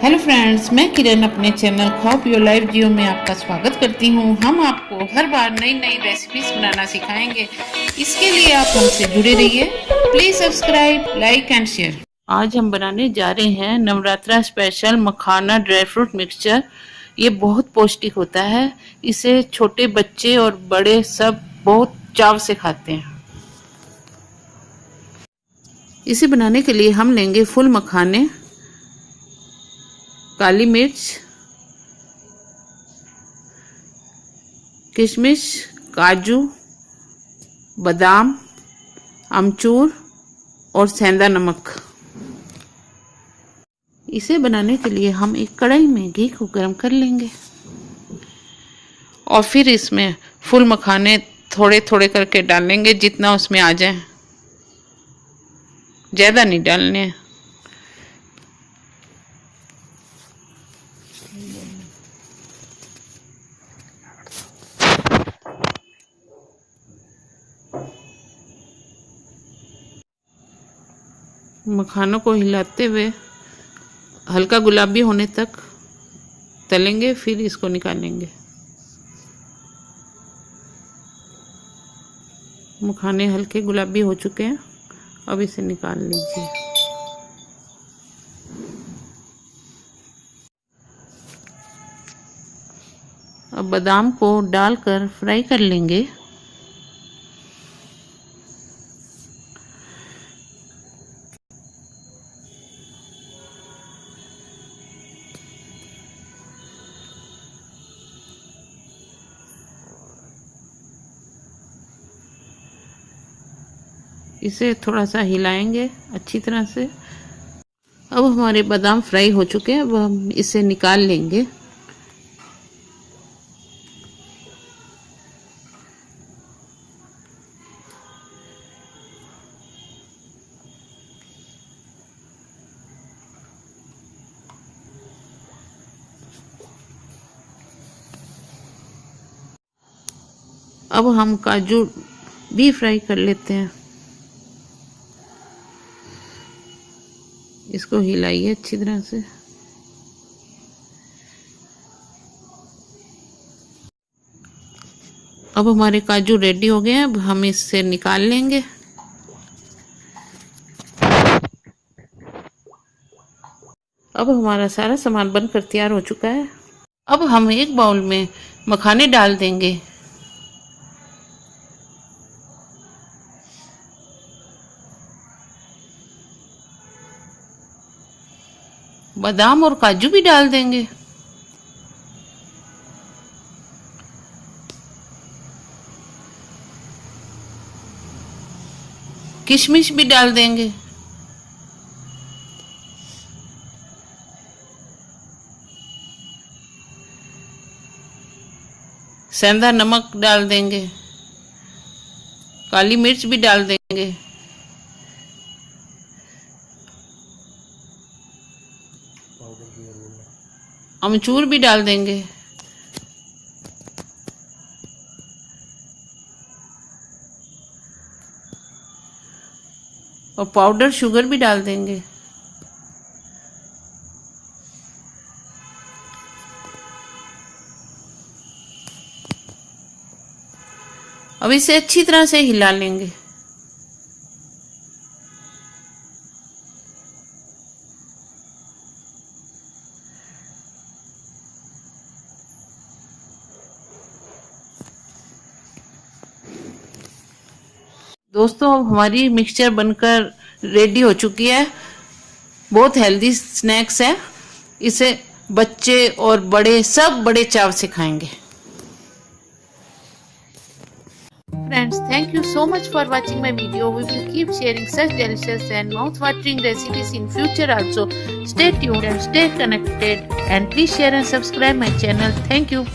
Hello friends, मैं किरण अपने channel hope your life जियो में आपका स्वागत करती हूँ। हम आपको हर बार नई नई रेसिपीज बनाना सिखाएंगे। इसके लिए आप हमसे जुड़े रहिए। Please subscribe, like and share. आज हम बनाने जा रहे हैं नवरात्रा स्पेशल मखाना ड्राई फ्रूट मिक्सचर। ये बहुत पौष्टिक होता है। इसे छोटे बच्चे और बड़े सब बहुत चाव से खाते हैं। इसे बनाने के लिए हम लेंगे फुल मखाने, काली मिर्च, किशमिश, काजू, बादाम, अमचूर और सेंधा नमक। इसे बनाने के लिए हम एक कढ़ाई में घी को गर्म कर लेंगे और फिर इसमें फुल मखाने थोड़े थोड़े करके डालेंगे, जितना उसमें आ जाए, ज़्यादा नहीं डालने हैं। मखानों को हिलाते हुए हल्का गुलाबी होने तक तलेंगे, फिर इसको निकालेंगे। मखाने हल्के गुलाबी हो चुके हैं, अब इसे निकाल लीजिए। अब बादाम को डालकर फ्राई कर लेंगे। इसे थोड़ा सा हिलाएंगे अच्छी तरह से। अब हमारे बादाम फ्राई हो चुके हैं, अब हम इसे निकाल लेंगे। अब हम काजू भी फ्राई कर लेते हैं। इसको हिलाइए अच्छी तरह से। अब हमारे काजू रेडी हो गए हैं, अब हम इससे निकाल लेंगे। अब हमारा सारा सामान बनकर तैयार हो चुका है। अब हम एक बाउल में मखाने डाल देंगे। बादाम और काजू भी डाल देंगे। किशमिश भी डाल देंगे। सेंधा नमक डाल देंगे। काली मिर्च भी डाल देंगे। अमचूर भी डाल देंगे। और पाउडर शुगर भी डाल देंगे। अब इसे अच्छी तरह से हिला लेंगे। दोस्तों, अब हमारी मिक्सचर बनकर रेडी हो चुकी है। बहुत हेल्दी स्नैक्स है। इसे बच्चे और बड़े सब बड़े चाव से खाएंगे। Friends, thank you so much for watching my video. We will keep sharing such delicious and mouth-watering recipes in future also. Stay tuned and stay connected, and please share and subscribe my channel. Thank you.